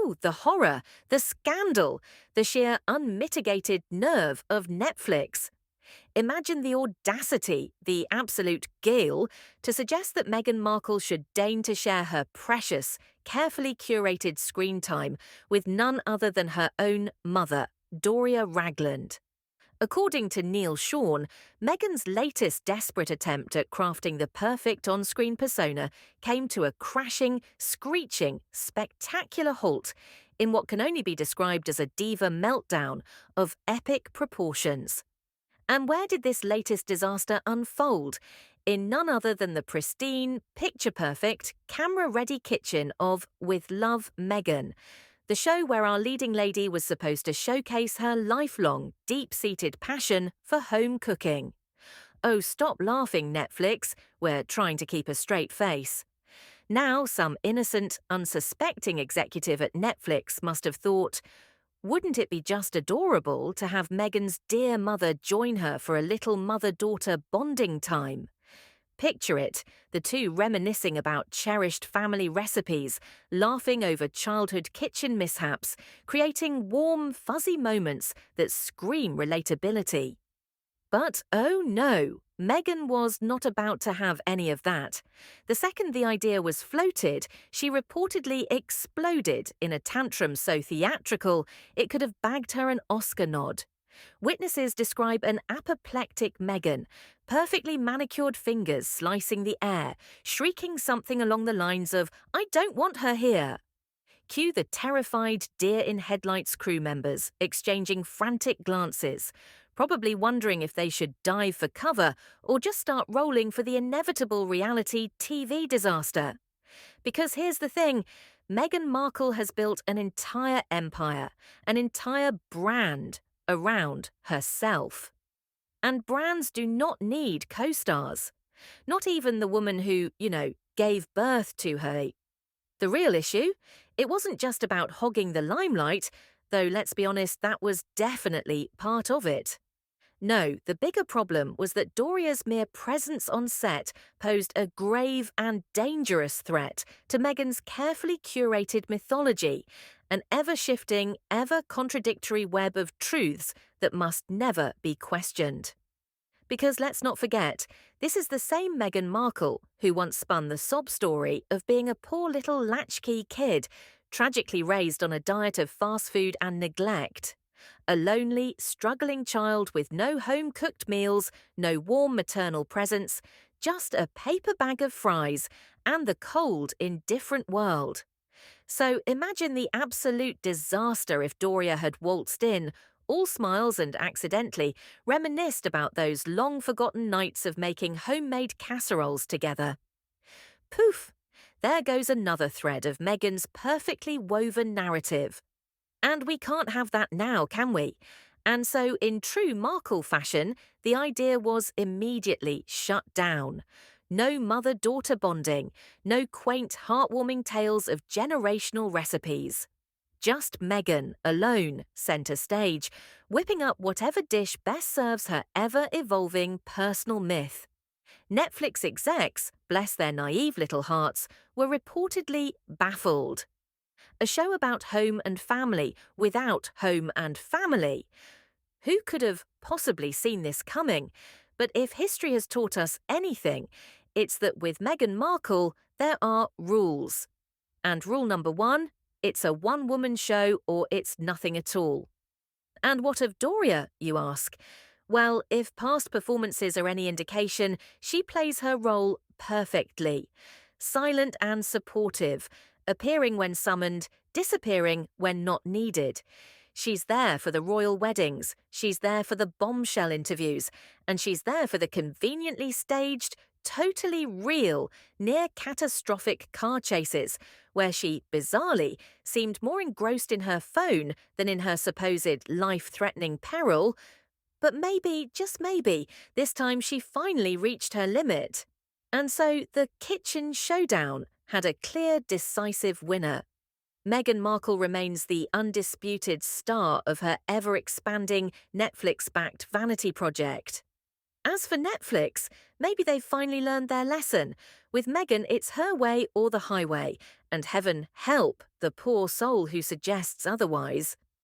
Oh, the horror, the scandal, the sheer unmitigated nerve of Netflix. Imagine the audacity, the absolute gale, to suggest that Meghan Markle should deign to share her precious, carefully curated screen time with none other than her own mother, Doria Ragland. According to Neil Sean, Meghan's latest desperate attempt at crafting the perfect on-screen persona came to a crashing, screeching, spectacular halt in what can only be described as a diva meltdown of epic proportions. And where did this latest disaster unfold? In none other than the pristine, picture-perfect, camera-ready kitchen of With Love, Meghan, the show where our leading lady was supposed to showcase her lifelong, deep-seated passion for home cooking. Oh, stop laughing, Netflix. We're trying to keep a straight face. Now, some innocent, unsuspecting executive at Netflix must have thought, wouldn't it be just adorable to have Meghan's dear mother join her for a little mother-daughter bonding time? Picture it, the two reminiscing about cherished family recipes, laughing over childhood kitchen mishaps, creating warm, fuzzy moments that scream relatability. But oh no, Meghan was not about to have any of that. The second the idea was floated, she reportedly exploded in a tantrum so theatrical it could have bagged her an Oscar nod. Witnesses describe an apoplectic Meghan, perfectly manicured fingers slicing the air, shrieking something along the lines of, "I don't want her here." Cue the terrified deer-in-headlights crew members exchanging frantic glances, probably wondering if they should dive for cover or just start rolling for the inevitable reality TV disaster. Because here's the thing, Meghan Markle has built an entire empire, an entire brand around herself. And brands do not need co-stars. Not even the woman who, gave birth to her. The real issue? It wasn't just about hogging the limelight, though let's be honest, that was definitely part of it. No, the bigger problem was that Doria's mere presence on set posed a grave and dangerous threat to Meghan's carefully curated mythology, an ever-shifting, ever-contradictory web of truths that must never be questioned. Because let's not forget, this is the same Meghan Markle who once spun the sob story of being a poor little latchkey kid, tragically raised on a diet of fast food and neglect. A lonely, struggling child with no home-cooked meals, no warm maternal presence, just a paper bag of fries and the cold, indifferent world. So imagine the absolute disaster if Doria had waltzed in, all smiles and accidentally reminisced about those long-forgotten nights of making homemade casseroles together. Poof! There goes another thread of Meghan's perfectly woven narrative. And we can't have that now, can we? And so, in true Markle fashion, the idea was immediately shut down. No mother-daughter bonding, no quaint, heartwarming tales of generational recipes. Just Meghan, alone, centre stage, whipping up whatever dish best serves her ever-evolving personal myth. Netflix execs, bless their naive little hearts, were reportedly baffled. A show about home and family without home and family. Who could have possibly seen this coming? But if history has taught us anything, it's that with Meghan Markle, there are rules. And rule number one, it's a one-woman show or it's nothing at all. And what of Doria, you ask? Well, if past performances are any indication, she plays her role perfectly. Silent and supportive, appearing when summoned, disappearing when not needed. She's there for the royal weddings, she's there for the bombshell interviews, and she's there for the conveniently staged, totally real, near-catastrophic car chases, where she, bizarrely, seemed more engrossed in her phone than in her supposed life-threatening peril. But maybe, just maybe, this time she finally reached her limit. And so the kitchen showdown had a clear, decisive winner. Meghan Markle remains the undisputed star of her ever-expanding, Netflix-backed vanity project. As for Netflix, maybe they've finally learned their lesson. With Meghan, it's her way or the highway, and heaven help the poor soul who suggests otherwise.